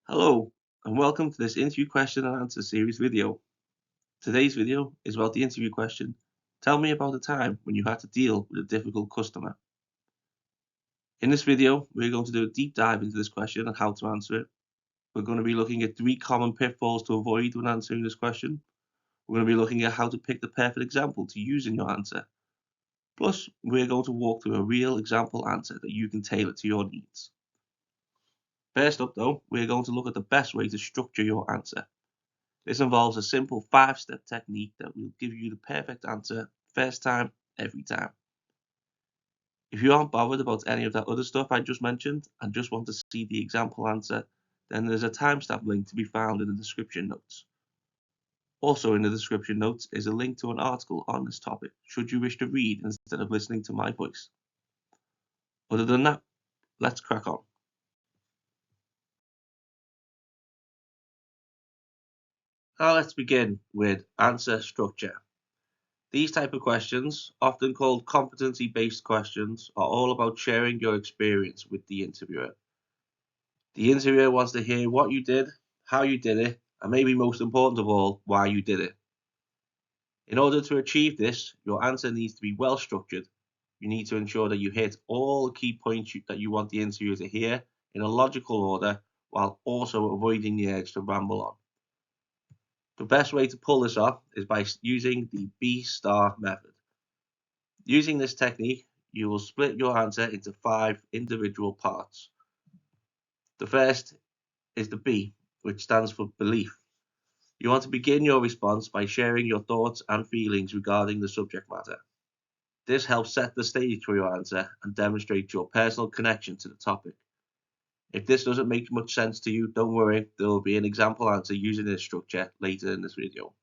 Hello, and welcome to this interview question and answer series video. Today's video is about the interview question, tell me about a time when you had to deal with a difficult customer. In this video, we're going to do a deep dive into this question and how to answer it. We're going to be looking at 3 common pitfalls to avoid when answering this question. We're going to be looking at how to pick the perfect example to use in your answer. Plus, we're going to walk through a real example answer that you can tailor to your needs. First up though, we're going to look at the best way to structure your answer. This involves a simple 5-step technique that will give you the perfect answer first time, every time. If you aren't bothered about any of that other stuff I just mentioned and just want to see the example answer, then there's a timestamp link to be found in the description notes. Also in the description notes is a link to an article on this topic, should you wish to read instead of listening to my voice. Other than that, let's crack on. Now let's begin with answer structure. These type of questions, often called competency-based questions, are all about sharing your experience with the interviewer. The interviewer wants to hear what you did, how you did it, and maybe most important of all, why you did it. In order to achieve this, your answer needs to be well structured. You need to ensure that you hit all the key points that you want the interviewer to hear in a logical order, while also avoiding the urge to ramble on. The best way to pull this off is by using the B-star method. Using this technique, you will split your answer into 5 individual parts. The first is the B, which stands for belief. You want to begin your response by sharing your thoughts and feelings regarding the subject matter. This helps set the stage for your answer and demonstrate your personal connection to the topic. If this doesn't make much sense to you, don't worry, there will be an example answer using this structure later in this video.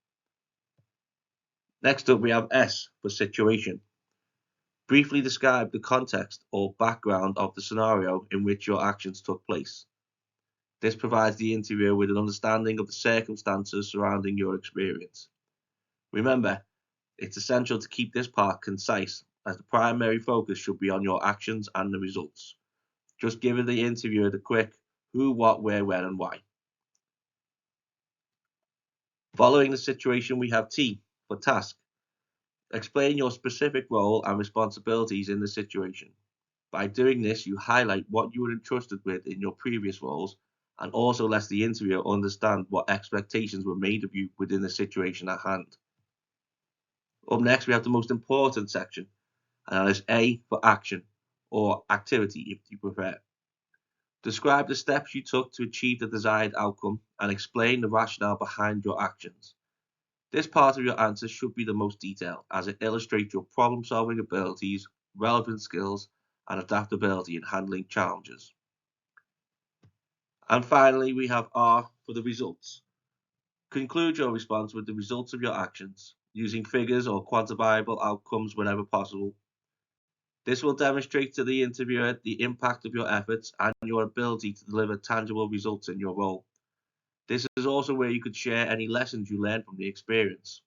Next up, we have S for situation. Briefly describe the context or background of the scenario in which your actions took place. This provides the interviewer with an understanding of the circumstances surrounding your experience. Remember, it's essential to keep this part concise, as the primary focus should be on your actions and the results. Just giving the interviewer the quick who, what, where, when, and why. Following the situation, we have T for task. Explain your specific role and responsibilities in the situation. By doing this, you highlight what you were entrusted with in your previous roles and also lets the interviewer understand what expectations were made of you within the situation at hand. Up next, we have the most important section, and that is A for action, or activity if you prefer. Describe the steps you took to achieve the desired outcome and explain the rationale behind your actions. This part of your answer should be the most detailed, as it illustrates your problem-solving abilities, relevant skills, and adaptability in handling challenges. And finally, we have R for the results. Conclude your response with the results of your actions, using figures or quantifiable outcomes whenever possible. This will demonstrate to the interviewer the impact of your efforts and your ability to deliver tangible results in your role. This is also where you could share any lessons you learned from the experience.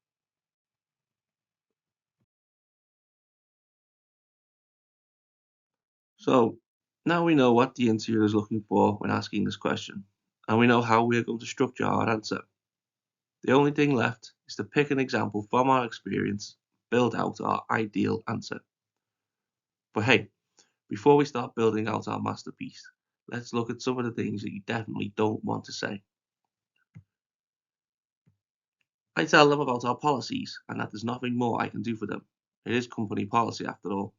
So now we know what the interviewer is looking for when asking this question, and we know how we are going to structure our answer. The only thing left is to pick an example from our experience, build out our ideal answer. But hey, before we start building out our masterpiece, let's look at some of the things that you definitely don't want to say. I tell them about our policies and that there's nothing more I can do for them. It is company policy after all.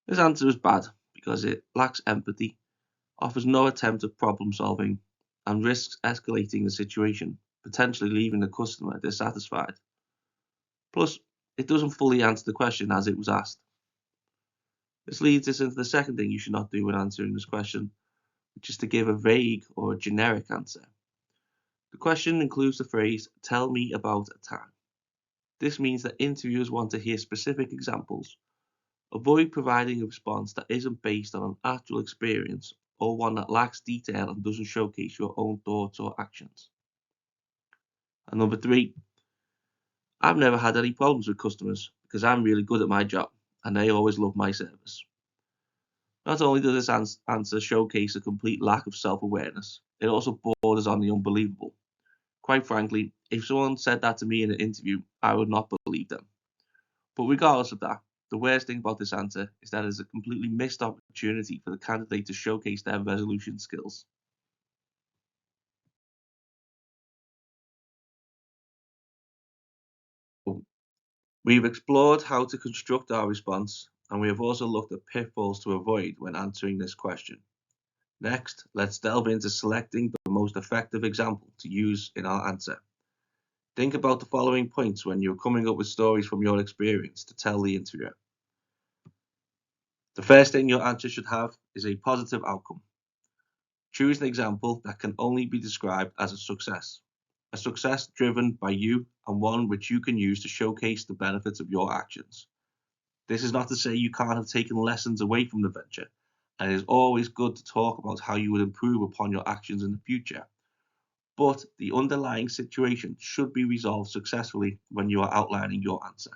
This answer is bad because it lacks empathy, offers no attempt at problem solving, and risks escalating the situation, potentially leaving the customer dissatisfied. Plus, it doesn't fully answer the question as it was asked. This leads us into the second thing you should not do when answering this question, which is to give a vague or a generic answer. The question includes the phrase, tell me about a time. This means that interviewers want to hear specific examples. Avoid providing a response that isn't based on an actual experience or one that lacks detail and doesn't showcase your own thoughts or actions. And number 3, I've never had any problems with customers because I'm really good at my job and they always love my service. Not only does this answer showcase a complete lack of self-awareness, it also borders on the unbelievable. Quite frankly, if someone said that to me in an interview, I would not believe them. But regardless of that, the worst thing about this answer is that it is a completely missed opportunity for the candidate to showcase their resolution skills. We've explored how to construct our response, and we have also looked at pitfalls to avoid when answering this question. Next, let's delve into selecting the most effective example to use in our answer. Think about the following points when you're coming up with stories from your experience to tell the interviewer. The first thing your answer should have is a positive outcome. Choose an example that can only be described as a success driven by you and one which you can use to showcase the benefits of your actions. This is not to say you can't have taken lessons away from the venture, and it is always good to talk about how you would improve upon your actions in the future. But the underlying situation should be resolved successfully when you are outlining your answer.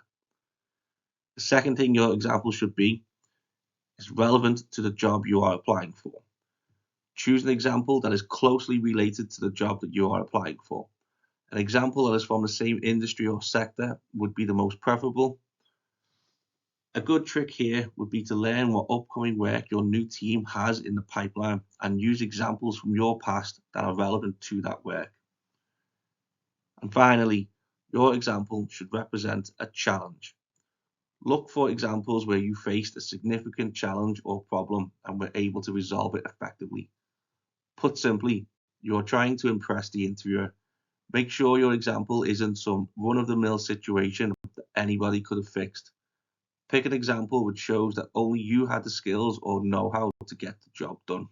The second thing your example should be is relevant to the job you are applying for. Choose an example that is closely related to the job that you are applying for. An example that is from the same industry or sector would be the most preferable. A good trick here would be to learn what upcoming work your new team has in the pipeline and use examples from your past that are relevant to that work. And finally, your example should represent a challenge. Look for examples where you faced a significant challenge or problem and were able to resolve it effectively. Put simply, you're trying to impress the interviewer. Make sure your example isn't some run-of-the-mill situation that anybody could have fixed. Pick an example which shows that only you had the skills or know-how to get the job done.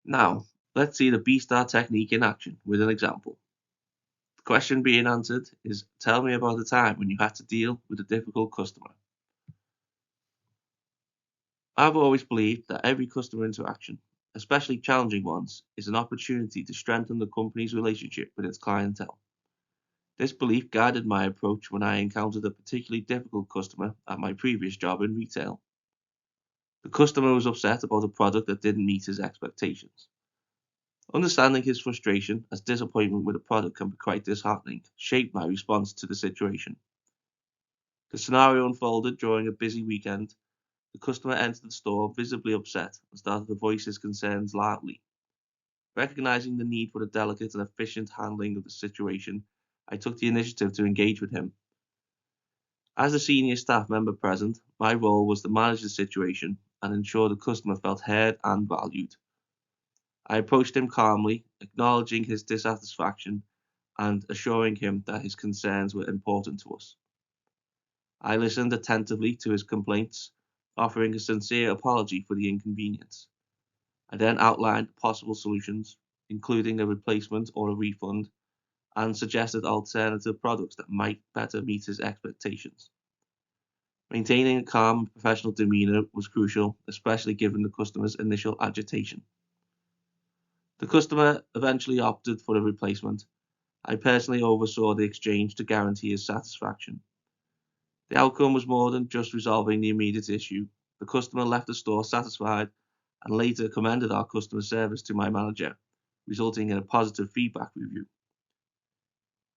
Now, let's see the B-Star technique in action with an example. The question being answered is, tell me about a time when you had to deal with a difficult customer. I've always believed that every customer interaction, especially challenging ones, is an opportunity to strengthen the company's relationship with its clientele. This belief guided my approach when I encountered a particularly difficult customer at my previous job in retail. The customer was upset about a product that didn't meet his expectations. Understanding his frustration, as disappointment with a product can be quite disheartening, shaped my response to the situation. The scenario unfolded during a busy weekend. The customer entered the store visibly upset and started to voice his concerns loudly. Recognizing the need for a delicate and efficient handling of the situation, I took the initiative to engage with him. As a senior staff member present, my role was to manage the situation and ensure the customer felt heard and valued. I approached him calmly, acknowledging his dissatisfaction and assuring him that his concerns were important to us. I listened attentively to his complaints, offering a sincere apology for the inconvenience. I then outlined possible solutions, including a replacement or a refund, and suggested alternative products that might better meet his expectations. Maintaining a calm and professional demeanor was crucial, especially given the customer's initial agitation. The customer eventually opted for a replacement. I personally oversaw the exchange to guarantee his satisfaction. The outcome was more than just resolving the immediate issue. The customer left the store satisfied and later commended our customer service to my manager, resulting in a positive feedback review.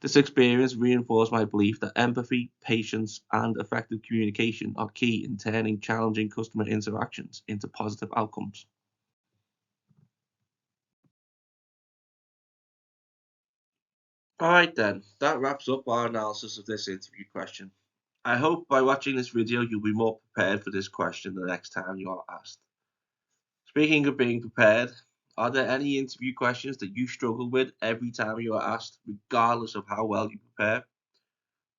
This experience reinforced my belief that empathy, patience, and effective communication are key in turning challenging customer interactions into positive outcomes. Alright then, that wraps up our analysis of this interview question. I hope by watching this video you'll be more prepared for this question the next time you are asked. Speaking of being prepared, are there any interview questions that you struggle with every time you are asked, regardless of how well you prepare?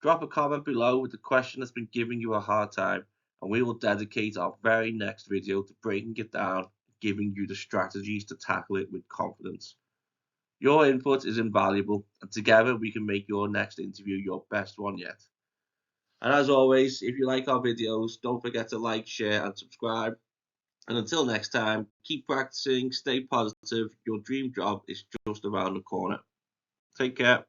Drop a comment below with the question that's been giving you a hard time, and we will dedicate our very next video to breaking it down, giving you the strategies to tackle it with confidence. Your input is invaluable, and together we can make your next interview your best one yet. And as always, if you like our videos, don't forget to like, share, and subscribe. And until next time, keep practicing, stay positive. Your dream job is just around the corner. Take care.